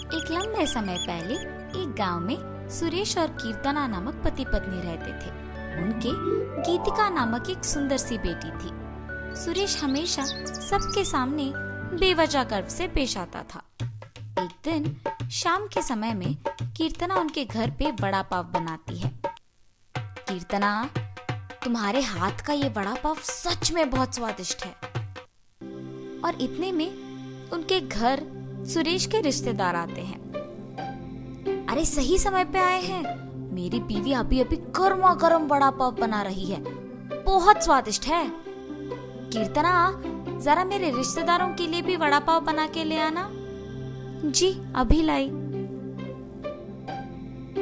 एक लंबे समय पहले एक गांव में सुरेश और कीर्तना नामक पति पत्नी रहते थे। उनके गीतिका नामक एक सुंदर सी बेटी थी। सुरेश हमेशा सबके सामने बेवजह गर्व से पेश आता था। एक दिन शाम के समय में कीर्तना उनके घर पे वड़ा पाव बनाती है। कीर्तना, तुम्हारे हाथ का ये वड़ा पाव सच में बहुत स्वादिष्ट है। और इतने में उनके घर सुरेश के रिश्तेदार आते हैं। अरे सही समय पे आए हैं, मेरी बीवी अभी अभी गर्मा गर्म वड़ा पाव बना रही है, बहुत स्वादिष्ट है। कीर्तना, जरा मेरे रिश्तेदारों के लिए भी वड़ा पाव बना के ले आना। जी अभी लाई।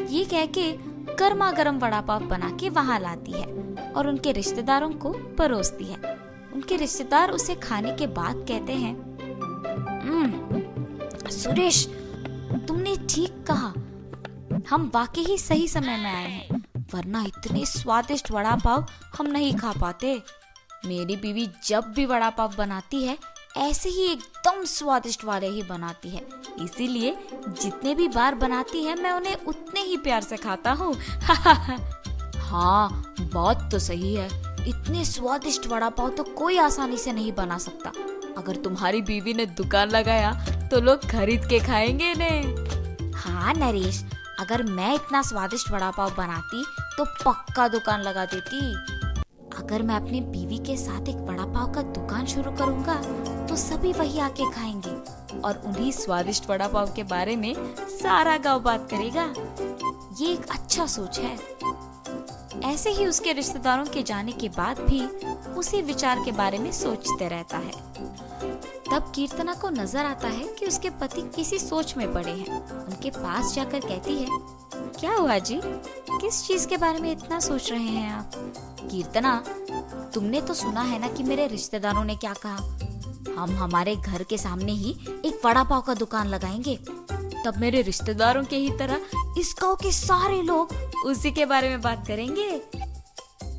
ये कह के गर्मा गर्म वड़ा पाव बना के वहां लाती है और उनके रिश्तेदारों को परोसती है। उनके रिश्तेदार उसे खाने के बाद कहते हैं, सुरेश, तुमने ठीक कहा, हम वाकई ही सही समय में आए हैं, वरना इतने स्वादिष्ट वड़ा पाव हम नहीं खा पाते। मेरी बीवी जब भी वड़ा पाव बनाती है ऐसे ही एकदम स्वादिष्ट वाले ही बनाती है, इसीलिए जितने भी बार बनाती है मैं उन्हें उतने ही प्यार से खाता हूँ। हाँ, बात तो सही है, इतने स्वादिष्ट वड़ा पाव तो कोई आसानी से नहीं बना सकता। अगर तुम्हारी बीवी ने दुकान लगाया तो लोग खरीद के खाएंगे इन्हें। हाँ नरेश, अगर मैं इतना स्वादिष्ट वड़ा पाव बनाती तो पक्का दुकान लगा देती। अगर मैं अपनी बीवी के साथ एक वड़ा पाव का दुकान शुरू करूंगा तो सभी वही आके खाएंगे और उन्हीं स्वादिष्ट वड़ा पाव के बारे में सारा गांव बात करेगा। ये एक अच्छा सोच है। ऐसे ही उसके रिश्तेदारों के जाने के बाद भी उसी विचार के बारे में सोचते रहता है। तब कीर्तना को नजर आता है कि उसके पति किसी सोच में पड़े हैं। उनके पास जाकर कहती है, क्या हुआ जी, किस चीज के बारे में इतना सोच रहे हैं आप? कीर्तना, तुमने तो सुना है ना कि मेरे रिश्तेदारों ने क्या कहा, हम हमारे घर के सामने ही एक वड़ा पाव का दुकान लगाएंगे। तब मेरे रिश्तेदारों के ही तरह इस गांव के सारे लोग उसी के बारे में बात करेंगे।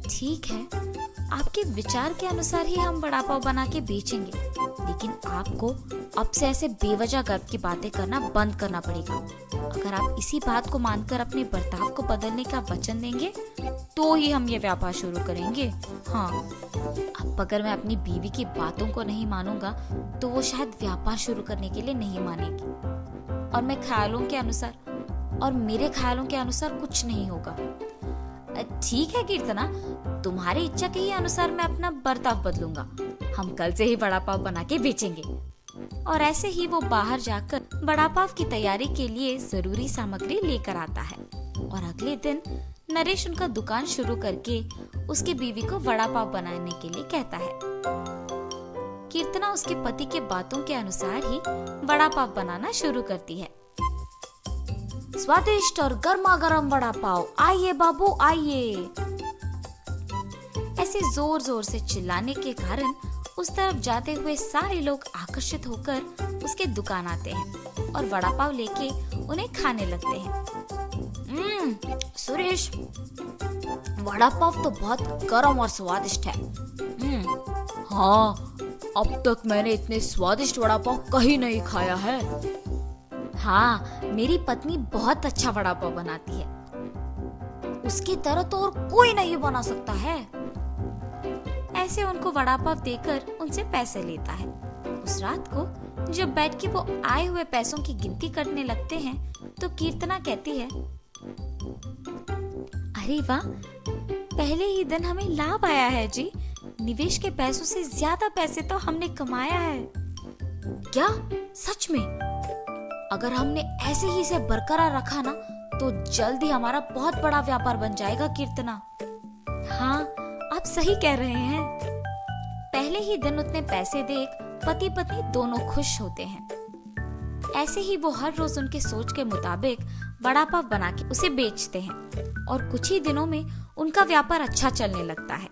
ठीक है, आपके विचार के अनुसार ही हम वड़ा पाव बना के बेचेंगे, लेकिन आपको अब से ऐसे बेवजह गर्व की बातें करना बंद करना पड़ेगा। अगर आप इसी बात को मानकर अपने बर्ताव को बदलने का वचन देंगे तो ही हम ये व्यापार शुरू करेंगे। हाँ, अब अगर मैं अपनी बीवी की बातों को नहीं मानूंगा तो वो शायद व्यापार शुरू करने के लिए नहीं मानेगी और मेरे ख्यालों के अनुसार कुछ नहीं होगा। ठीक है कीर्तना, तुम्हारी इच्छा के ही अनुसार मैं अपना बर्ताव बदलूंगा। हम कल से ही वड़ा पाव बना के बेचेंगे। और ऐसे ही वो बाहर जाकर वड़ा पाव की तैयारी के लिए जरूरी सामग्री लेकर आता है और अगले दिन नरेश उनका दुकान शुरू करके उसकी बीवी को वड़ा पाव बनाने के लिए कहता है। कीर्तना उसके पति के बातों के अनुसार ही वड़ा पाव बनाना शुरू करती है। स्वादिष्ट और गर्मा गर्म वड़ा पाव, आइए बाबू आइए। ऐसे जोर जोर से चिल्लाने के कारण उस तरफ जाते हुए सारे लोग आकर्षित होकर उसके दुकान आते हैं और वड़ा पाव लेके उन्हें खाने लगते हैं। सुरेश, वड़ा पाव तो बहुत गर्म और स्वादिष्ट है। हाँ, अब तक मैंने इतने स्वादिष्ट वड़ा पाव कहीं नहीं खाया है। हाँ, मेरी पत्नी बहुत अच्छा वड़ा पाव बनाती है, उसकी तरह तो और कोई नहीं बना सकता है। ऐसे उनको वड़ा पाव देकर उनसे पैसे लेता है। उस रात को जब बैठ के वो आए हुए पैसों की गिनती करने लगते हैं तो कीर्तना कहती है, अरे वाह, पहले ही दिन हमें लाभ आया है जी। निवेश के पैसों से ज्यादा पैसे तो हमने कमाया है। क्या सच में? अगर हमने ऐसे ही इसे बरकरार रखा ना तो जल्द ही हमारा बहुत बड़ा व्यापार बन जाएगा कीर्तना। हाँ, आप सही कह रहे हैं। पहले ही दिन उतने पैसे देख पति पत्नी दोनों खुश होते हैं। ऐसे ही वो हर रोज उनके सोच के मुताबिक वड़ा पाव बना के उसे बेचते हैं और कुछ ही दिनों में उनका व्यापार अच्छा चलने लगता है।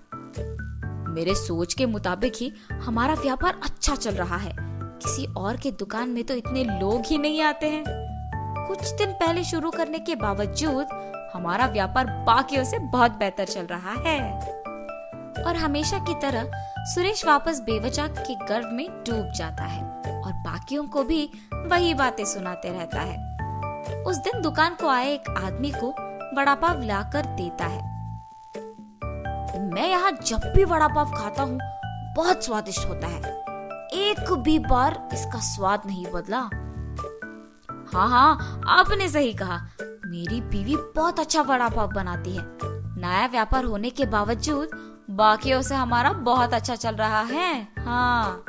मेरे सोच के मुताबिक ही हमारा व्यापार अच्छा चल रहा है, किसी और के दुकान में तो इतने लोग ही नहीं आते हैं। कुछ दिन पहले शुरू करने के बावजूद हमारा व्यापार बाकियों से बहुत बेहतर चल रहा है। और हमेशा की तरह सुरेश वापस बेवजह के गर्व में डूब जाता है और बाकियों को भी वही बातें सुनाते रहता है। उस दिन दुकान को आए एक आदमी को वड़ा पाव लाकर देता है। मैं यहाँ जब भी वड़ा पाव खाता हूँ बहुत स्वादिष्ट होता है, एक भी बार इसका स्वाद नहीं बदला। हाँ, आपने सही कहा, मेरी बीवी बहुत अच्छा वड़ा पाव बनाती है। नया व्यापार होने के बावजूद बाकियों से हमारा बहुत अच्छा चल रहा है। हाँ।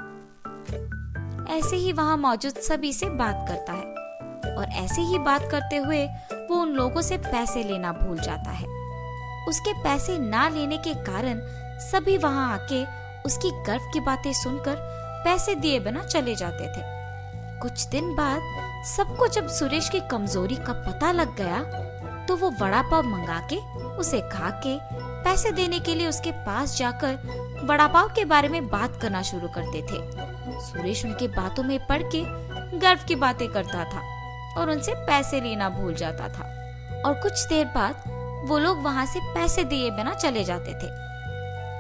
ऐसे ही वहाँ मौजूद सभी से बात करता है और ऐसे ही बात करते हुए वो उन लोगों से पैसे लेना भूल जाता है। उसके पैसे ना लेने के कारण सभी वहाँ आके उसकी गर्व की बातें सुनकर पैसे दिए बिना चले जाते थे। कुछ दिन बाद सबको जब सुरेश की कमजोरी का पता लग गया तो वो वड़ा पाव मंगा के उसे खा के पैसे देने के लिए उसके पास जाकर वड़ा पाव के बारे में बात करना शुरू करते थे। सुरेश उनके बातों में पड़ के गर्व की बातें करता था और उनसे पैसे लेना भूल जाता था और कुछ देर बाद वो लोग वहाँ से पैसे दिए बिना चले जाते थे।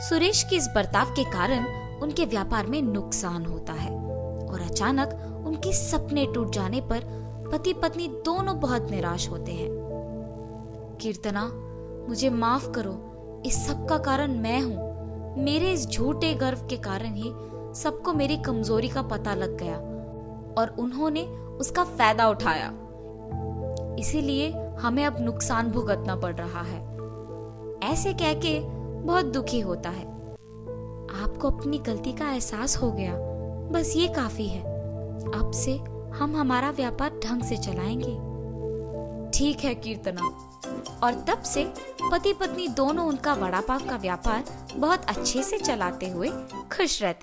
सुरेश की इस बर्ताव के कारण उनके व्यापार में नुकसान होता है और अचानक उनके सपने टूट जाने पर पति पत्नी दोनों बहुत निराश होते हैं। कीर्तना, मुझे माफ करो, इस सब का कारण मैं हूँ। मेरे इस झूठे गर्व के कारण ही सबको मेरी कमजोरी का पता लग गया और उन्होंने उसका फायदा उठाया। इसीलिए हमें अब नुकसान भुगतना पड़ रहा है। ऐसे कह के बहुत दुखी होता है। आपको अपनी गलती का एहसास हो गया, बस ये काफी है। अब से हम हमारा व्यापार ढंग से चलाएंगे। ठीक है कीर्तना। और तब से पति पत्नी दोनों उनका वड़ा पाव का व्यापार बहुत अच्छे से चलाते हुए खुश रहते।